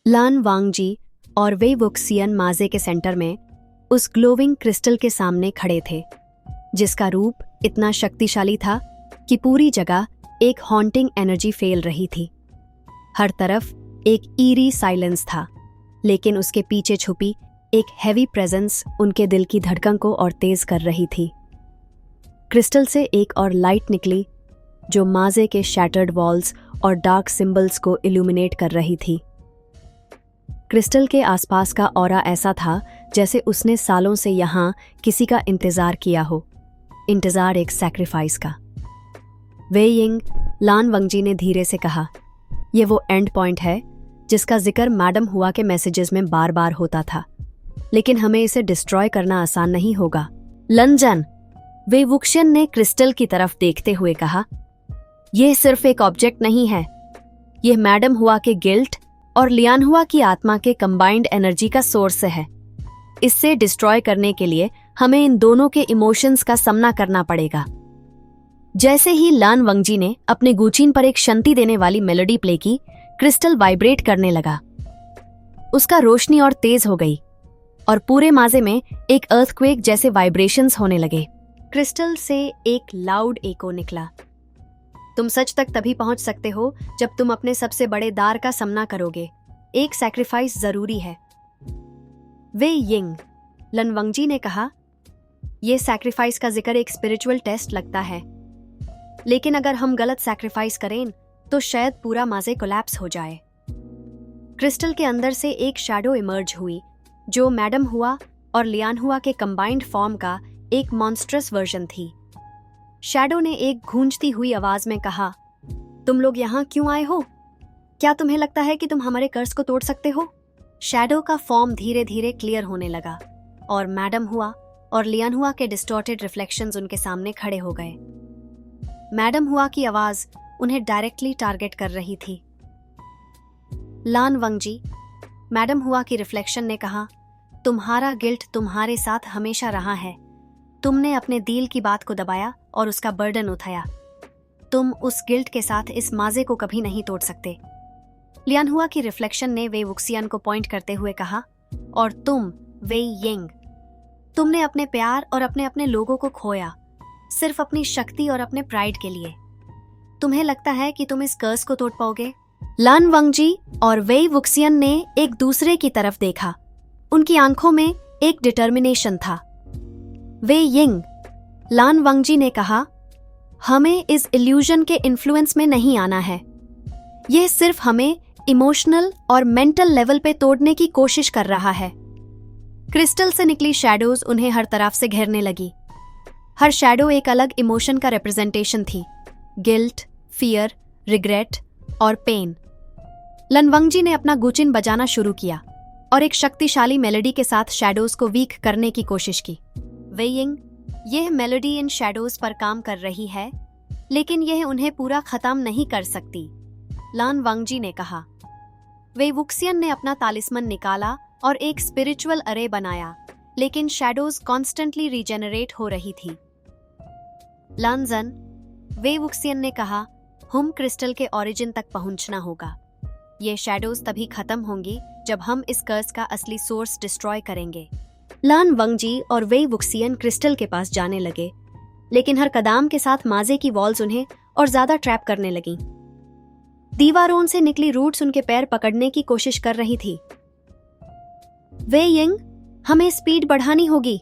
लान वांगजी और वे वुक्सियन माजे के सेंटर में उस ग्लोविंग क्रिस्टल के सामने खड़े थे, जिसका रूप इतना शक्तिशाली था कि पूरी जगह एक हॉन्टिंग एनर्जी फैल रही थी। हर तरफ एक ईरी साइलेंस था, लेकिन उसके पीछे छुपी एक हैवी प्रेजेंस उनके दिल की धड़कन को और तेज कर रही थी। क्रिस्टल से एक और लाइट निकली जो माजे के शैटर्ड वॉल्स और डार्क सिंबल्स को इल्यूमिनेट कर रही थी। क्रिस्टल के आसपास का ऑरा ऐसा था जैसे उसने सालों से यहाँ किसी का इंतजार किया हो, इंतजार एक सैक्रिफाइस का। वे यिंग, लान वंगजी ने धीरे से कहा, यह वो एंड पॉइंट है जिसका जिक्र मैडम हुआ के मैसेजेस में बार बार होता था, लेकिन हमें इसे डिस्ट्रॉय करना आसान नहीं होगा। लंजन, वे वुक्सियन ने क्रिस्टल की तरफ देखते हुए कहा, यह सिर्फ एक ऑब्जेक्ट नहीं है, यह मैडम हुआ के गिल्ट और लियान हुआ की आत्मा के कंबाइंड एनर्जी का सोर्स है। इससे डिस्ट्रॉय करने के लिए हमें इन दोनों के इमोशंस का सामना करना पड़ेगा। जैसे ही लान वंगजी ने अपने गुचिन पर एक शांति देने वाली मेलोडी प्ले की, क्रिस्टल वाइब्रेट करने लगा। उसका रोशनी और तेज हो गई और पूरे माजे में एक अर्थक्वेक जैसे वाइब्रेशंस होने लगे। क्रिस्टल से एक लाउड एको निकला, तुम सच तक तभी पहुंच सकते हो जब तुम अपने सबसे बड़े दार का सामना करोगे। एक सैक्रिफाइस जरूरी है। वे यिंग, लन वंगजी ने कहा, यह सैक्रिफाइस का जिक्र एक स्पिरिचुअल टेस्ट लगता है, लेकिन अगर हम गलत सैक्रिफाइस करें तो शायद पूरा माजे कोलैप्स हो जाए। क्रिस्टल के अंदर से एक शैडो इमर्ज हुई जो मैडम हुआ और लियान हुआ के कंबाइंड फॉर्म का एक मॉन्स्ट्रस वर्जन थी। शैडो ने एक गूंजती हुई आवाज में कहा, तुम लोग यहाँ क्यों आए हो? क्या तुम्हें लगता है कि तुम हमारे कर्ज को तोड़ सकते हो? शैडो का फॉर्म धीरे धीरे क्लियर होने लगा और मैडम हुआ और लियान हुआ के डिस्टॉर्टेड रिफ्लेक्शंस उनके सामने खड़े हो गए। मैडम हुआ की आवाज उन्हें डायरेक्टली टारगेट कर रही थी। लान वंगजी, मैडम हुआ की रिफ्लेक्शन ने कहा, तुम्हारा गिल्ट तुम्हारे साथ हमेशा रहा है। तुमने अपने दिल की बात को दबाया और उसका बर्डन उठाया। तुम उस गिल्ट के साथ इस माजे को कभी नहीं तोड़ सकते। लियान हुआ की रिफ्लेक्शन ने वे वुक्सियन को पॉइंट करते हुए कहा, और तुम वे यिंग, तुमने अपने प्यार और अपने अपने लोगों को खोया सिर्फ अपनी शक्ति और अपने प्राइड के लिए। तुम्हें लगता है कि तुम इस कर्ज को तोड़ पाओगे? लान वंगजी और वे वुक्सियन ने एक दूसरे की तरफ देखा। उनकी आंखों में एक डिटर्मिनेशन था। वे यिंग, लान वंगजी ने कहा, हमें इस इल्यूजन के इन्फ्लुएंस में नहीं आना है। यह सिर्फ हमें इमोशनल और मेंटल लेवल पे तोड़ने की कोशिश कर रहा है। क्रिस्टल से निकली शैडोज उन्हें हर तरफ से घेरने लगी। हर शैडो एक अलग इमोशन का रिप्रेजेंटेशन थी, गिल्ट, फियर, रिग्रेट और पेन। लन वंगजी ने अपना गुचिन बजाना शुरू किया और एक शक्तिशाली मेलोडी के साथ शैडोज को वीक करने की कोशिश की। वे यिंग, यह मेलोडी इन शैडोज पर काम कर रही है, लेकिन यह उन्हें पूरा खत्म नहीं कर सकती, लान वंगजी ने कहा। वे वुक्सियन ने अपना तालिस्मन निकाला और एक स्पिरिचुअल अरे बनाया, लेकिन शैडोज कॉन्स्टेंटली रीजेनरेट हो रही थी। लानजन, वे वुक्सियन ने कहा, हम क्रिस्टल के ओरिजिन तक पहुंचना होगा। ये शैडोज तभी खत्म होंगी जब हम इस कर्ज का असली सोर्स डिस्ट्रॉय करेंगे। लान वंगजी और वे वुक्सियन क्रिस्टल के पास जाने लगे, लेकिन हर कदम के साथ माजे की वॉल्स उन्हें और ज्यादा ट्रैप करने लगीं। दीवारों से निकली रूट्स उनके पैर पकड़ने की कोशिश कर रही थी। वे यिंग, हमें स्पीड बढ़ानी होगी,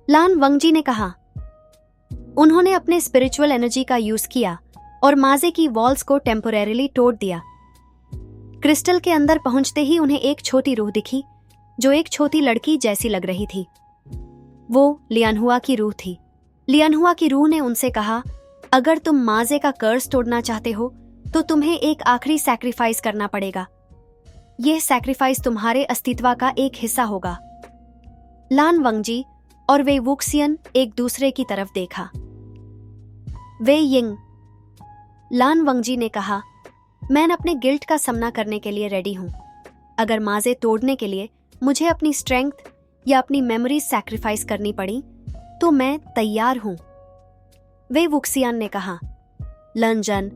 लान वंगजी ने कहा। उन्होंने अपने स्पिरिचुअल एनर्जी का यूज किया और माजे की वॉल्स को टेम्पोरेरीली तोड़ दिया। क्रिस्टल के अंदर पहुंचते ही उन्हें एक छोटी रूह दिखी जो एक छोटी लड़की जैसी लग रही थी। वो लियानहुआ की रूह थी। लियानहुआ की रूह ने उनसे कहा, अगर तुम माजे का कर्ज तोड़ना चाहते हो तो तुम्हें एक आखिरी सैक्रिफाइस करना पड़ेगा। यह सैक्रिफाइस तुम्हारे अस्तित्व का एक हिस्सा होगा। लान वंगजी और वे वुक्सियन एक दूसरे की तरफ देखा। वे यिंग, लान वंगजी ने कहा, मैं अपने गिल्ट का सामना करने के लिए रेडी हूं। अगर माजे तोड़ने के लिए मुझे अपनी स्ट्रेंथ या अपनी मेमोरीज सैक्रिफाइस करनी पड़ी तो मैं तैयार हूं। वे वुक्सियन ने कहा, लंजन,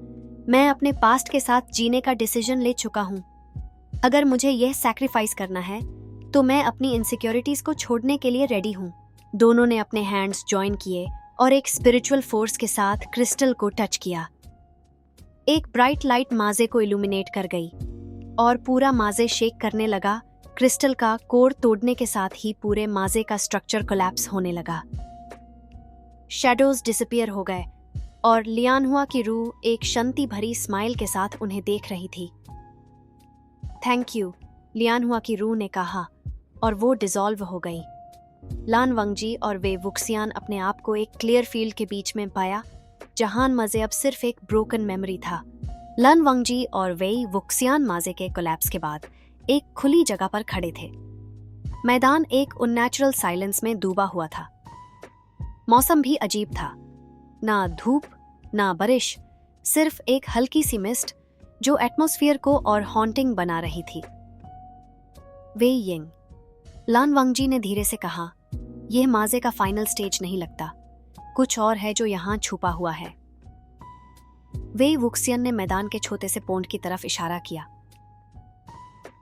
मैं अपने पास्ट के साथ जीने का डिसीजन ले चुका हूं। अगर मुझे यह सैक्रिफाइस करना है तो मैं अपनी इनसिक्योरिटीज को छोड़ने के लिए रेडी हूँ। दोनों ने अपने हैंड्स जॉइन किए और एक स्पिरिचुअल फोर्स के साथ क्रिस्टल को टच किया। एक ब्राइट लाइट माजे को इल्यूमिनेट कर गई और पूरा माजे शेक करने लगा। क्रिस्टल का कोर तोड़ने के साथ ही पूरे माजे का स्ट्रक्चर कोलैप्स होने लगा। शैडोज डिसअपीयर हो गए और लियानहुआ की रूह एक शांति भरी स्माइल के साथ उन्हें देख रही थी। थैंक यू, लियानहुआ की रूह ने कहा और वो डिसॉल्व हो गई। लान वंगजी और वे वुक्सियान अपने आप को एक क्लियर फील्ड के बीच में पाया जहां मजे अब सिर्फ एक ब्रोकन मेमोरी था। लान वंगजी और वे वुक्सियान माजे के कोलैप्स के बाद एक खुली जगह पर खड़े थे। मैदान एक अननेचुरल साइलेंस में डूबा हुआ था। मौसम भी अजीब था, ना धूप ना बारिश, सिर्फ एक हल्की सी मिस्ट जो एटमॉस्फेयर को और हॉन्टिंग बना रही थी। वे यिंग, लान वंगजी ने धीरे से कहा, यह माजे का फाइनल स्टेज नहीं लगता, कुछ और है जो यहां छुपा हुआ है। वे वुक्सियन ने मैदान के छोटे से पोंड की तरफ इशारा किया।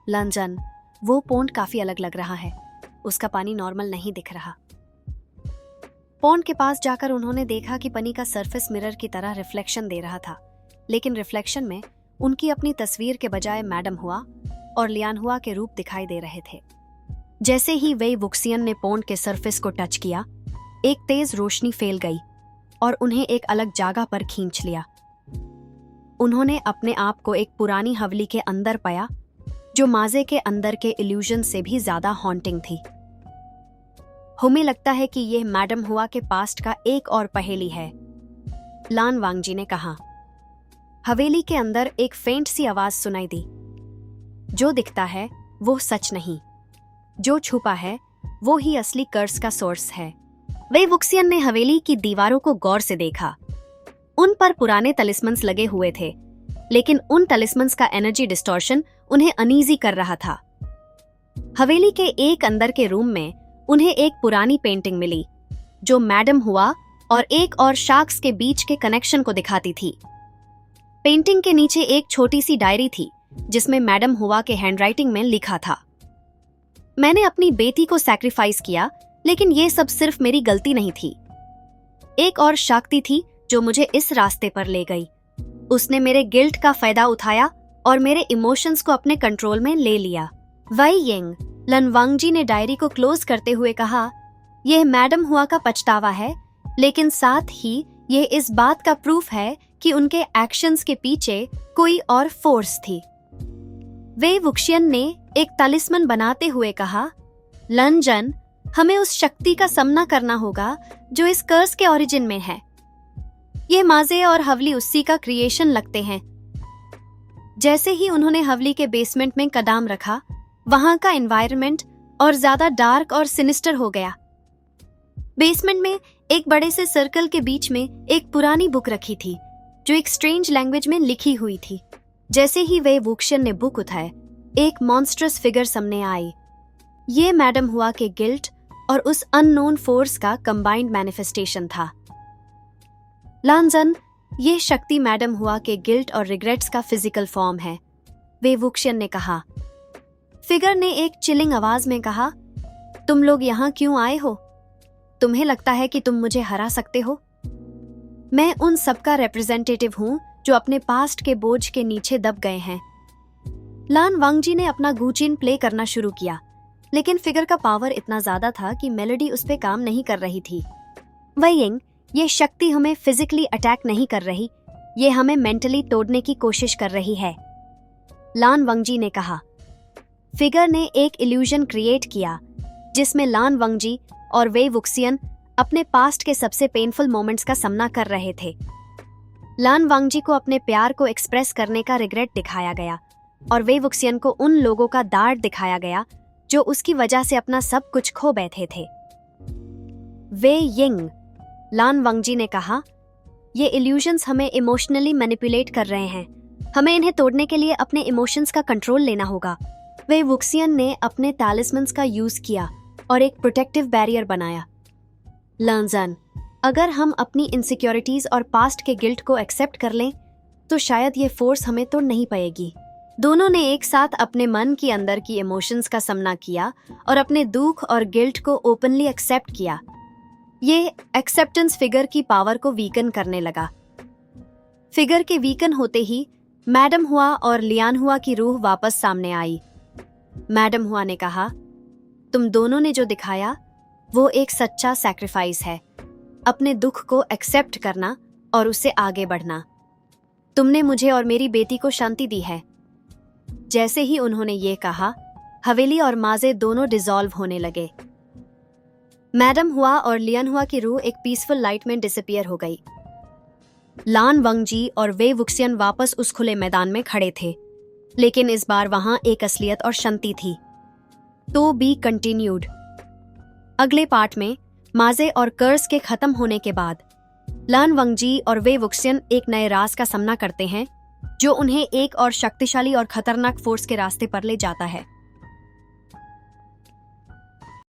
लंजन, वो पोंड काफी अलग लग रहा है, उसका पानी नॉर्मल नहीं दिख रहा। पोंड के पास जाकर उन्होंने देखा कि पानी का सरफेस मिरर की तरह रिफ्लेक्शन दे रहा था, लेकिन रिफ्लेक्शन में उनकी अपनी तस्वीर के बजाय मैडम हुआ और लियानहुआ के रूप दिखाई दे रहे थे। जैसे ही वे वुक्सियन ने पोंड के सरफेस को टच किया, एक तेज रोशनी फैल गई और उन्हें एक अलग जगह पर खींच लिया। उन्होंने अपने आप को एक पुरानी हवेली के अंदर पाया जो माजे के अंदर के इल्यूजन से भी ज्यादा हॉन्टिंग थी। हमें लगता है कि यह मैडम हुआ के पास्ट का एक और पहेली है, लान वांगजी ने कहा। हवेली के अंदर एक फेंट सी आवाज सुनाई दी, जो दिखता है वो सच नहीं, जो छुपा है वो ही असली कर्स का सोर्स है। वे वुक्सियन ने हवेली की दीवारों को गौर से देखा। उन पर पुराने तलिस्मन्स लगे हुए थे, लेकिन उन तलिस्मन्स का एनर्जी डिस्टॉर्शन उन्हें अनईजी कर रहा था। हवेली के एक अंदर के रूम में उन्हें एक पुरानी पेंटिंग मिली जो मैडम हुआ और एक और शार्क्स के बीच के कनेक्शन को दिखाती थी। पेंटिंग के नीचे एक छोटी सी डायरी थी जिसमें मैडम हुआ के हैंडराइटिंग में लिखा था, मैंने अपनी बेटी को सैक्रिफाइस किया, लेकिन ये सब सिर्फ मेरी गलती नहीं थी। एक और शक्ति थी जो मुझे इस रास्ते पर ले गई। उसने मेरे गिल्ट का फायदा उठाया और मेरे इमोशंस को अपने कंट्रोल में ले लिया। वई यिंग, लन वांगजी ने डायरी को क्लोज करते हुए कहा, यह मैडम हुआ का पछतावा है, लेकिन साथ ही यह इस बात का प्रूफ है कि उनके एक्शंस के पीछे कोई और फोर्स थी। वे वुक्सियन ने एक तलिस्मन बनाते हुए कहा, लंजन, हमें उस शक्ति का सामना करना होगा जो इस कर्स के ओरिजिन में है। ये माजे और हवली उसी का क्रिएशन लगते हैं। जैसे ही उन्होंने हवली के बेसमेंट में कदम रखा, वहां का एनवायरनमेंट और ज्यादा डार्क और सिनिस्टर हो गया। बेसमेंट में एक बड़े से सर्कल के बीच में एक पुरानी बुक रखी थी जो एक स्ट्रेंज लैंग्वेज में लिखी हुई थी। जैसे ही वे वुक्सियन ने बुक उठाए, एक मॉन्स्ट्रस फिगर सामने आई। ये मैडम हुआ के गिल्ट और उस अननोन फोर्स का कंबाइंड मैनिफेस्टेशन था। लांजन, ये शक्ति मैडम हुआ के गिल्ट और रिग्रेट्स का फिजिकल फॉर्म है, वे वुक्सियन ने कहा। फिगर ने एक चिलिंग आवाज में कहा, तुम लोग यहाँ क्यों आए हो? तुम्हें लगता है कि तुम मुझे हरा सकते हो? मैं उन सबका रिप्रेजेंटेटिव हूँ जो अपने पास्ट के बोझ के नीचे दब गए हैं। लान वांगजी ने अपना गूचिन प्ले करना शुरू किया, लेकिन फिगर का पावर इतना ज्यादा था कि मेलोडी उस पे काम नहीं कर रही थी। वैयिंग, ये शक्ति हमें फिजिकली अटैक नहीं कर रही, ये हमें मेंटली तोड़ने की कोशिश कर रही है, लान वांगजी ने कहा। फिगर ने एक इल्यूजन क्रिएट किया जिसमें लान वांगजी और वे वुक्सियन अपने पास्ट के सबसे पेनफुल मोमेंट्स का सामना कर रहे थे। लान वांगजी को अपने प्यार को एक्सप्रेस करने का रिग्रेट दिखाया गया और वे वुक्सियन को उन लोगों का दार्ड दिखाया गया जो उसकी वजह से अपना सब कुछ खो बैठे थे। वे यिंग, लान वांगजी ने कहा, ये इल्यूजन्स हमें इमोशनली मैनिपुलेट कर रहे हैं, हमें इन्हें तोड़ने के लिए अपने इमोशंस का कंट्रोल लेना होगा। वे वुक्सियन ने अपने टैलिस्मन्स का यूज किया और एक प्रोटेक्टिव बैरियर बनाया। लांजन, अगर हम अपनी इनसिक्योरिटीज और पास्ट के गिल्ट को एक्सेप्ट कर लें तो शायद ये फोर्स हमें तोड़ नहीं पाएगी। दोनों ने एक साथ अपने मन की अंदर की इमोशंस का सामना किया और अपने दुख और गिल्ट को ओपनली एक्सेप्ट किया। ये एक्सेप्टेंस फिगर की पावर को वीकन करने लगा। फिगर के वीकन होते ही मैडम हुआ और लियान हुआ की रूह वापस सामने आई। मैडम हुआ ने कहा, तुम दोनों ने जो दिखाया वो एक सच्चा सैक्रिफाइस है, अपने दुख को एक्सेप्ट करना और उससे आगे बढ़ना। तुमने मुझे और मेरी बेटी को शांति दी है। जैसे ही उन्होंने ये कहा, हवेली और माजे दोनों डिसॉल्व होने लगे। मैडम हुआ और लियन हुआ की रूह एक पीसफुल लाइट में डिसअपीयर हो गई। लान वंगजी और वे वुक्सियन वापस उस खुले मैदान में खड़े थे, लेकिन इस बार वहां एक असलियत और शांति थी। तो बी कंटिन्यूड। अगले पार्ट में माजे और कर्स के खत्म होने के बाद लान वंगजी और वे वुक्सियन एक नए राज का सामना करते हैं, जो उन्हें एक और शक्तिशाली और खतरनाक फोर्स के रास्ते पर ले जाता है।